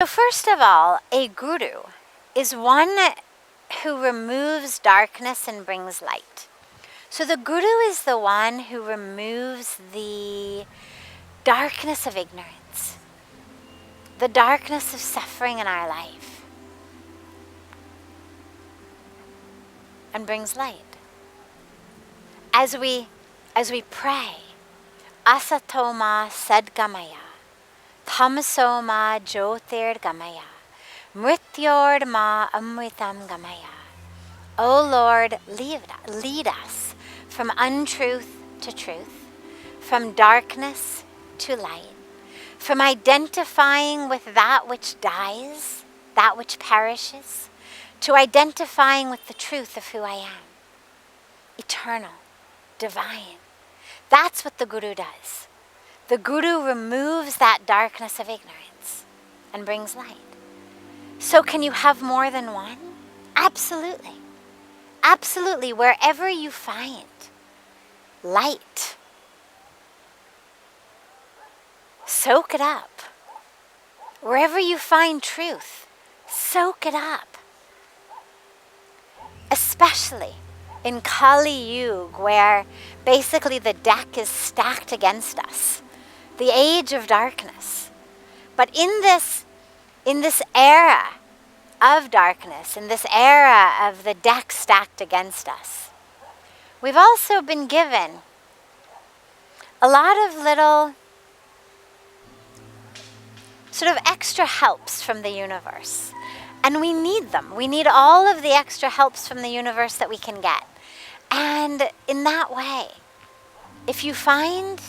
So first of all, a guru is one who removes darkness and brings light. So the guru is the one who removes the darkness of ignorance, the darkness of suffering in our life, and brings light. As we pray, asatoma sadgamaya, tamasoma jyotirgamaya, mrityorma amritam gamaya. O Lord, lead us from untruth to truth, from darkness to light, from identifying with that which dies, that which perishes, to identifying with the truth of who I am, eternal, divine. That's what the guru does. The guru removes that darkness of ignorance and brings light. So can you have more than one? Absolutely. Absolutely. Wherever you find light, soak it up. Wherever you find truth, soak it up. Especially in Kali Yuga, where basically the deck is stacked against us, the age of darkness. But in this era of darkness, in this era of the deck stacked against us, we've also been given a lot of little sort of extra helps from the universe. And we need them. We need all of the extra helps from the universe that we can get. And in that way, if you find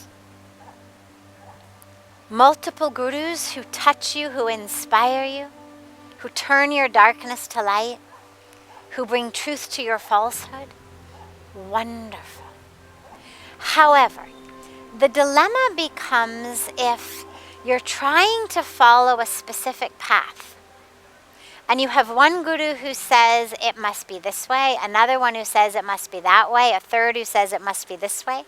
multiple gurus who touch you, who inspire you, who turn your darkness to light, who bring truth to your falsehood, wonderful. However, the dilemma becomes if you're trying to follow a specific path, and you have one guru who says it must be this way, another one who says it must be that way, a third who says it must be this way.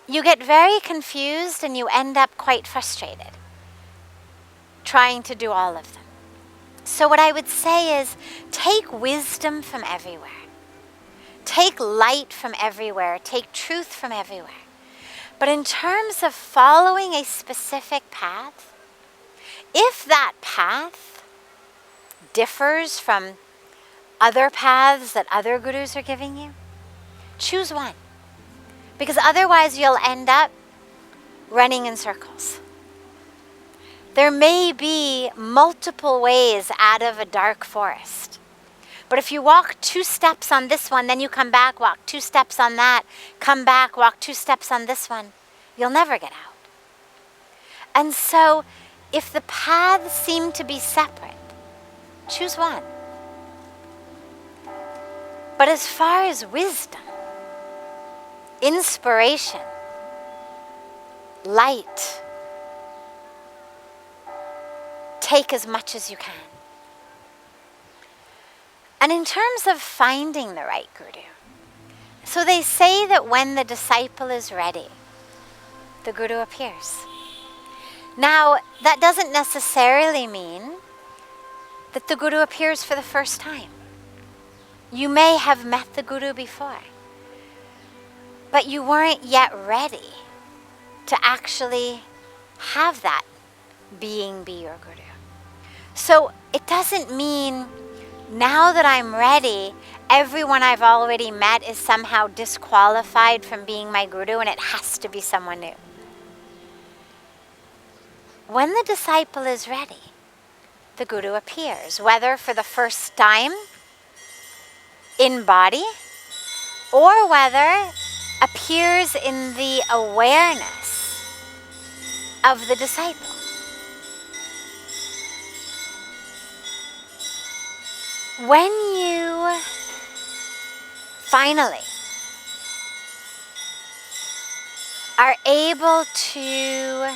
You get very confused and you end up quite frustrated trying to do all of them. So what I would say is take wisdom from everywhere. Take light from everywhere. Take truth from everywhere. But in terms of following a specific path, if that path differs from other paths that other gurus are giving you, choose one. Because otherwise you'll end up running in circles. There may be multiple ways out of a dark forest. But if you walk 2 steps on this one, then you come back, walk 2 steps on that, come back, walk 2 steps on this one, you'll never get out. And so, if the paths seem to be separate, choose one. But as far as wisdom, inspiration, light, take as much as you can. And in terms of finding the right guru, so they say that when the disciple is ready, the guru appears. Now, that doesn't necessarily mean that the guru appears for the first time. You may have met the guru before, but you weren't yet ready to actually have that being be your guru. So it doesn't mean now that I'm ready, everyone I've already met is somehow disqualified from being my guru and it has to be someone new. When the disciple is ready, the guru appears, whether for the first time in body or whether appears in the awareness of the disciple. When you finally are able to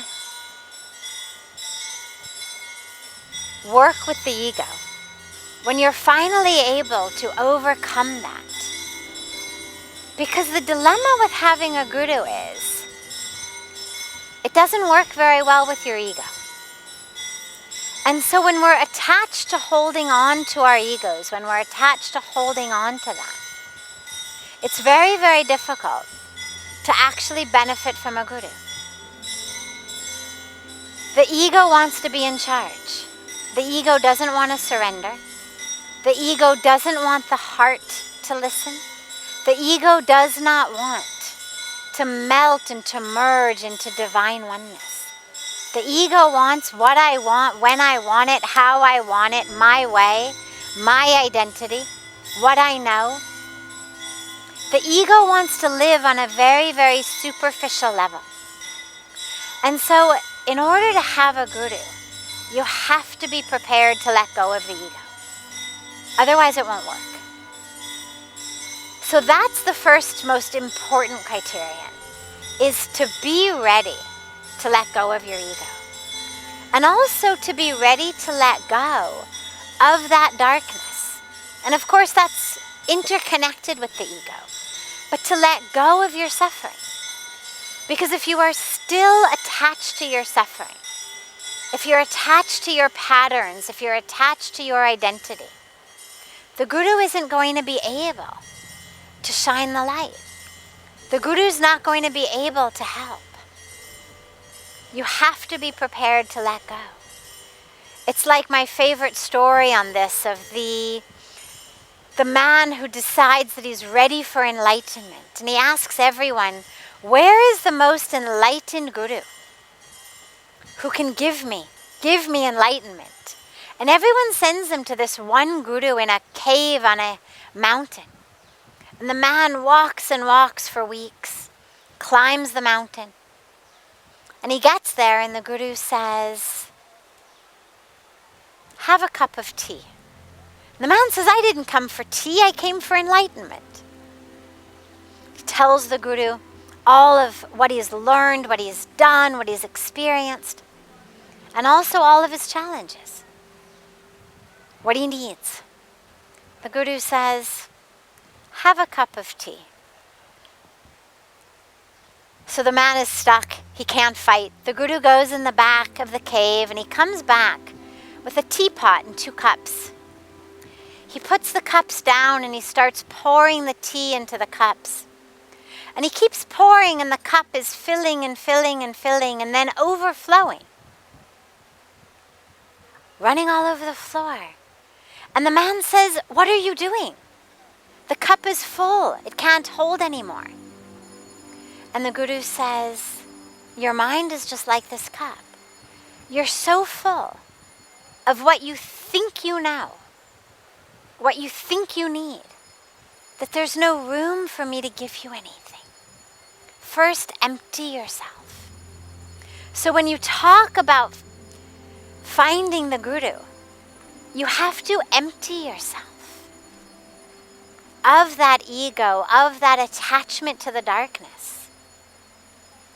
work with the ego, when you're finally able to overcome that, because the dilemma with having a guru is, it doesn't work very well with your ego. And so when we're attached to holding on to our egos, when we're attached to holding on to that, it's very, very difficult to actually benefit from a guru. The ego wants to be in charge. The ego doesn't want to surrender. The ego doesn't want the heart to listen. The ego does not want to melt and to merge into divine oneness. The ego wants what I want, when I want it, how I want it, my way, my identity, what I know. The ego wants to live on a very, very superficial level. And so, in order to have a guru, you have to be prepared to let go of the ego. Otherwise, it won't work. So that's the first most important criterion, is to be ready to let go of your ego. And also to be ready to let go of that darkness. And of course, that's interconnected with the ego. But to let go of your suffering. Because if you are still attached to your suffering, if you're attached to your patterns, if you're attached to your identity, the guru isn't going to be able to shine the light. The guru's not going to be able to help. You have to be prepared to let go. It's like my favorite story on this of the man who decides that he's ready for enlightenment. And he asks everyone, where is the most enlightened guru who can give me enlightenment? And everyone sends him to this one guru in a cave on a mountain. And the man walks and walks for weeks, climbs the mountain. And he gets there and the guru says, have a cup of tea. And the man says, I didn't come for tea, I came for enlightenment. He tells the guru all of what he's learned, what he's done, what he's experienced, and also all of his challenges, what he needs. The guru says, have a cup of tea. So the man is stuck. He can't fight. The guru goes in the back of the cave and he comes back with a teapot and 2 cups. He puts the cups down and he starts pouring the tea into the cups. And he keeps pouring and the cup is filling and filling and filling and then overflowing. Running all over the floor. And the man says, what are you doing? The cup is full. It can't hold anymore. And the guru says, your mind is just like this cup. You're so full of what you think you know, what you think you need, that there's no room for me to give you anything. First, empty yourself. So when you talk about finding the guru, you have to empty yourself of that ego, of that attachment to the darkness,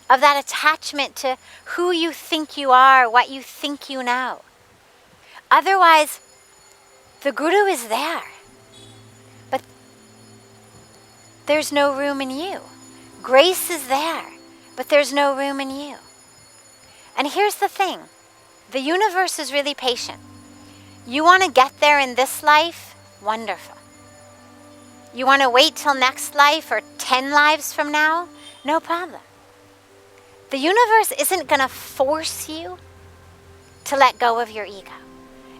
of that attachment to who you think you are, what you think you know. Otherwise, the guru is there, but there's no room in you. Grace is there, but there's no room in you. And here's the thing, the universe is really patient. You want to get there in this life? Wonderful. You want to wait till next life or 10 lives from now? No problem. The universe isn't going to force you to let go of your ego.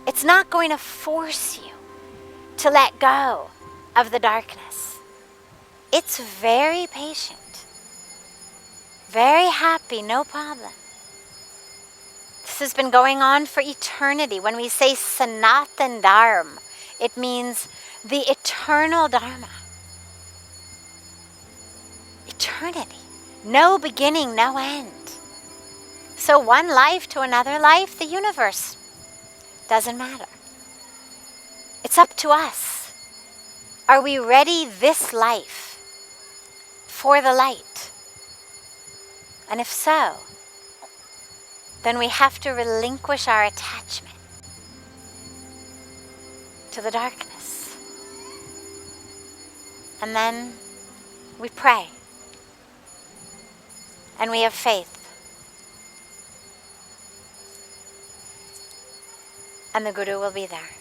It's not going to force you to let go of the darkness. It's very patient, very happy, no problem. This has been going on for eternity. When we say Sanatan Dharma, it means the eternal Dharma. Eternity. No beginning, no end. So one life to another life, the universe doesn't matter. It's up to us. Are we ready this life for the light? And if so, then we have to relinquish our attachment to the darkness. And then we pray. And we have faith. and the Guru will be there.